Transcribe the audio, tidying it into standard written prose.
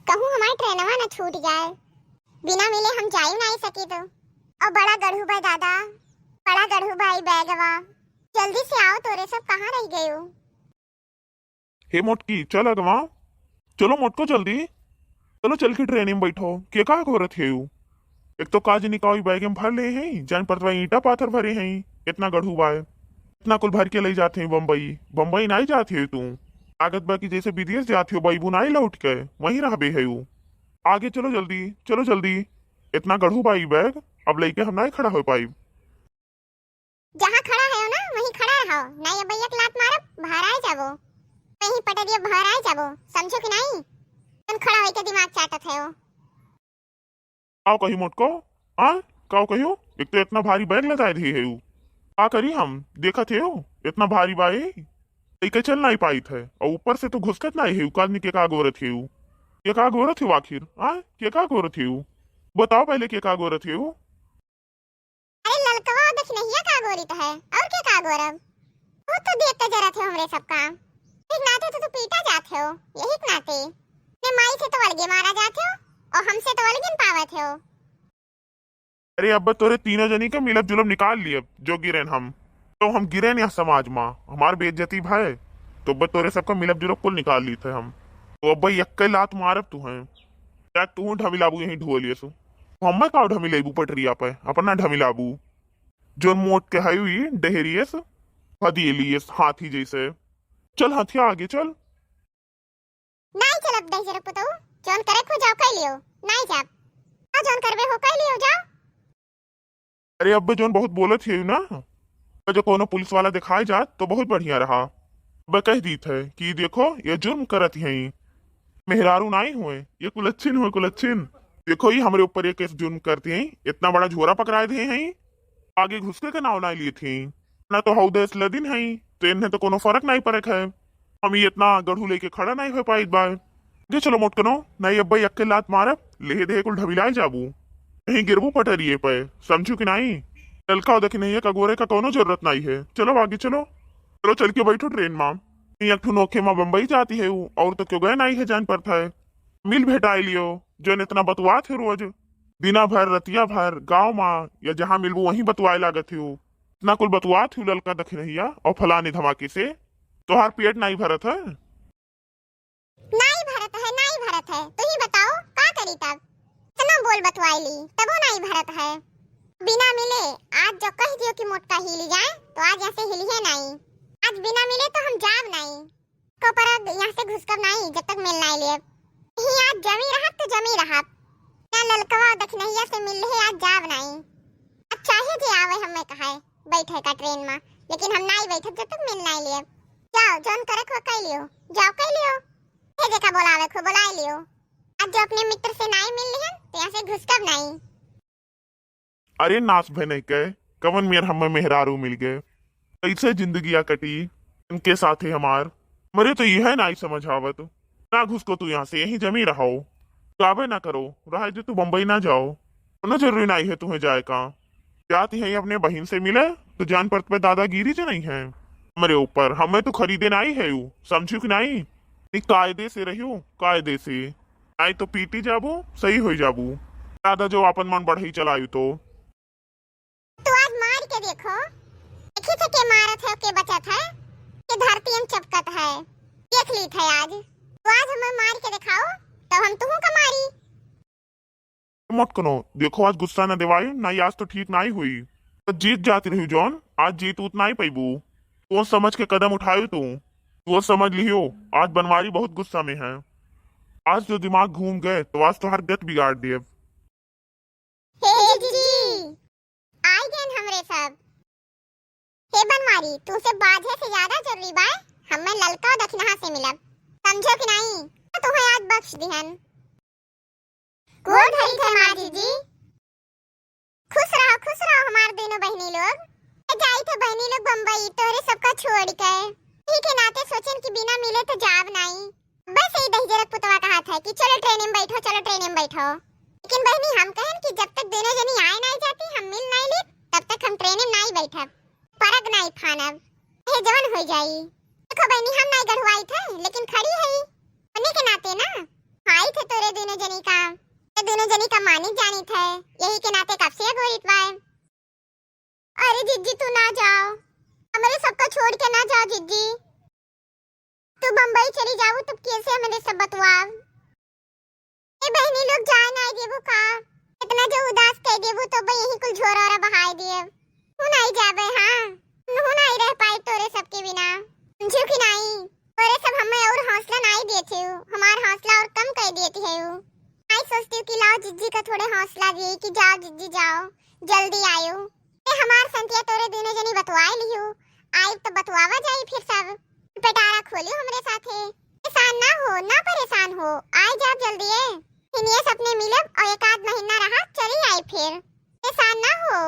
कहूँ हमारी ट्रेनवा न छूट जाए, बिना मिले हम जा ही नहीं सके तो। और बड़ा गढ़ू भाई दादा, बड़ा गढ़ू भाई बैगवा, जल्दी से आओ, तोरे सब कहाँ रह गए हो? हे मोटकी चल अगवा, चलो मोटको जल्दी, चलो चल के ट्रेन में बैठो। के का गोरत है यू? एक तो काज निकाई बैग में भर ले हैं, जान पड़ता ईटा पाथर भरे हैं, इतना गढ़ू बाय इतना कुल भर के ले जाते हैं बम्बई। बम्बई नहीं जाते हो तू, लागत बा की जैसे विदेश जाते हो बाई बुनाई लौट के वहीं रहबे है यू। आगे चलो जल्दी, चलो जल्दी, इतना गढ़ू बाई बैग अब लेके हम नहीं खड़ा हो पाई। जहाँ खड़ा है ना वहीं खड़ा रहो, नहीं अब एक लात मारब बाहर आ जाबो, वहीं पटरिया बाहर आ जाबो, समझो कि नहीं? तुम खड़ा होके दिमाग चाटत है हो। आओ कही मोटको, आ काओ कहियो, एक तो इतना भारी बैग लगाए थे है यू। का करी हम देखा थे हो, इतना भारी बाई लेके चल नहीं पाई थे, और ऊपर से तो घुसकत नहीं है कादनी के का गोरत है के का गोरत है आखिर, आ के का गोरत है बताओ पहले के का गोरत है। अरे ललकवा देख नहीं का गोरित है और क्या का गोरब, वो तो देख के जरा थे हमरे सबका एक नाते तो पीटा जाते हो, यही नाते ने माई से तो अलगे मारा जाते हो और हमसे तो अलगे पावत हो। अरे अब तोरे तीनों जनी का मिलब जुलब निकाल लिए जो गिरेन हम, तो हम गिरेन यहाँ समाज में हमार बेइज्जती भाई, तो अब तोरे सबका मिलब जुलब कुल निकाल ली थे हम। तो अब भाई एक लात मारब तू है, तू ढमिलाबू यहीं ढोलिए सु हम का ढमिलेबू पटरिया पे अपना ढमिलाबू जो मोट के हई हुई डहेरियस हदियलियस हाथी जैसे। चल हाथी आगे चल। नहीं चलब दई जरा पुतो, जोन करे खो जाओ कह लियो, नहीं जाब आ जोन करबे हो कह लियो जाओ। अरे अब जोन बहुत बोलत है ना, जो कोनो पुलिस वाला दिखाई जात तो बहुत बढ़िया रहा। अब कह दी थे कि देखो ये जुर्म करत है, मेहरारू नहीं हुए, ये कुलच्छिन हुए कुलच्छिन। देखो ये हमारे ऊपर ये केस जुर्म करते हैं, इतना बड़ा झोरा पकड़ाए थे हैं, आगे घुसके के नाव नहीं लिए थे ना, तो हौदेस लदिन है तो इन्हें तो कोनो फर्क नहीं पड़े है। हम ये इतना गढ़ू लेके खड़ा नहीं हो पाई बाय। ये चलो मोटकनो नहीं अब भाई अक्के लात मारब ले दे कुल ढबिलाए जाबू, कहीं गिरबू पटरिए पे, समझू कि नहीं? ललका देखे नहीं है कगोरे का कोनो जरूरत नहीं है, चलो आगे चलो, चलो चल के बैठो ट्रेन में। एक ठो नोखे में बम्बई जाती है और तो क्यों गए नहीं है जान पड़ता है। मिल भेटाई लियो जो इतना बतवा थे रोज दिना भर रतिया भर गाँव में या जहाँ मिलबू वहीं बतवाए लागत है, इतना कुल बतवा थी ललका देखे नहीं और फलाने धमाके से तोहार पेट नहीं भरत है। नहीं भरत है, नहीं भरत है, तू ही बताओ का करी तब, इतना बोल बतवाई ली तबो नहीं भरत है। बिना मिले आज जो कह दियो कि मोटका हिल जाए तो आज ऐसे हिलिए नहीं, आज बिना मिले तो हम जाब नहीं को पर यहाँ से घुसकर नहीं जब तक मिल नहीं लिए, यही आज जमी रहा तो जमी रहा ना ललकवा दखनहिया से मिल रहे आज जाब नहीं। अब चाहे जे आवे हमें कहा बैठे का ट्रेन में, लेकिन हम नहीं बैठे जब तक मिल नहीं लिए। जाओ जोन करे खो कह लियो, जाओ कह लियो, हे देखा बोलावे खो बुला लियो, आज जो अपने मित्र से नहीं मिल लिहन तो यहाँ से घुसकर नहीं। अरे नाच भय नहीं कहे कवन मेर हमें मेहरारू मिल गए, कैसे जिंदगियां कटी इनके साथ ही हमार, मरे तो यह नहीं समझ आवत ना घुसको तू यहाँ से यहीं जमी रहो, जावे ना करो रहा जो तू बम्बई ना जाओ, कोनो जरूरी नहीं है तुम्हें जाए का, जाती है अपने बहन से मिले तो जान पड़त पे दादागिरी जो नहीं है मेरे ऊपर, हमें तो खरीदे नहीं है यू, समझू कि नहीं? कायदे से रहियो कायदे से, नहीं तो पीटी जाबू सही हो जाबू, दादा जो अपन मन बढ़ई चलायू तो। तो आज मार के देखो, देखी थे के मारत है के बचत है, के धरती हम चपकत है, देख ली थे आज, तो आज हमें मार के दिखाओ तब हम तुमको का मारी। मत करो देखो आज गुस्सा न दिवायु नहीं, आज तो ठीक नहीं हुई तो जीत जाती रही जॉन, आज जीत उतना ही पैबू, वो समझ के कदम उठायू तू, वो समझ लियो आज बनवारी बहुत गुस्सा में है, आज जो दिमाग घूम गए तो आज तो हर गत बिगाड़ दिए। हे जी आई गए हमरे सब, हे बनवारी तुमसे बाजे से ज्यादा जरूरी बा हमें ललका दक्षिणा से मिलब, समझो कि नहीं? तो तुम्हें आज बख्श दिहन। गोड़ धरी थे माजी जी, खुश रहो हमारे दोनों बहनी लोग, जाई थे बहनी लोग बम्बई तोरे सबका छोड़ के, ठीक है नाते सोचन कि बिना मिले तो जाब नहीं, बस यही दही जरक पुतवा कहा था कि चलो ट्रेन में बैठो, चलो ट्रेन में बैठो, लेकिन बहनी हम कहन कि जब तक दोनों जनी आए नहीं जाती हम मिल नहीं ली तब तक हम ट्रेन में नहीं बैठब, परग नहीं फानब, हे जवन हो जाई। देखो बहनी हम नहीं गढ़वाई थे लेकिन खड़ी है, बने के नाते ना आई थे तोरे दिन जनी का। ये दोनों जनी का मानिक जानित है, यही के नाते कब से गोरित बाय। अरे जिज्जी तू ना जाओ, हमारे सबका छोड़ के ना जाओ जिज्जी। तू बम्बई चली जाओ तो कैसे हमारे सब बतवाओ। ए बहनी लोग जाए ना देबू का, इतना जो उदास कह देबू तो बे यही कुल झोरा और बहाई दिए। हूं नहीं जाबे हां, हूं नहीं रह पाई तोरे सबके बिना, समझू कि नहीं। तोरे सब हमें और हौसला नहीं देते हो, हमार हौसला और कम कर देती है हो। मैं सोचती हूँ कि लाओ जिज्जी का थोड़े हौसला दिए कि जाओ जिज्जी जाओ, जल्दी आयो। ए हमार संतिया तोरे दोनों जनी बतवाए लियो, आई तो बतवावा जाई फिर सब। पेटारा खोलियो हमरे साथे, परेशान ना हो ना परेशान हो, आई जा जल्दी है। इन्हीं सपने मिलब और एक आध महीना रहा चली आई फिर, परेशान ना हो।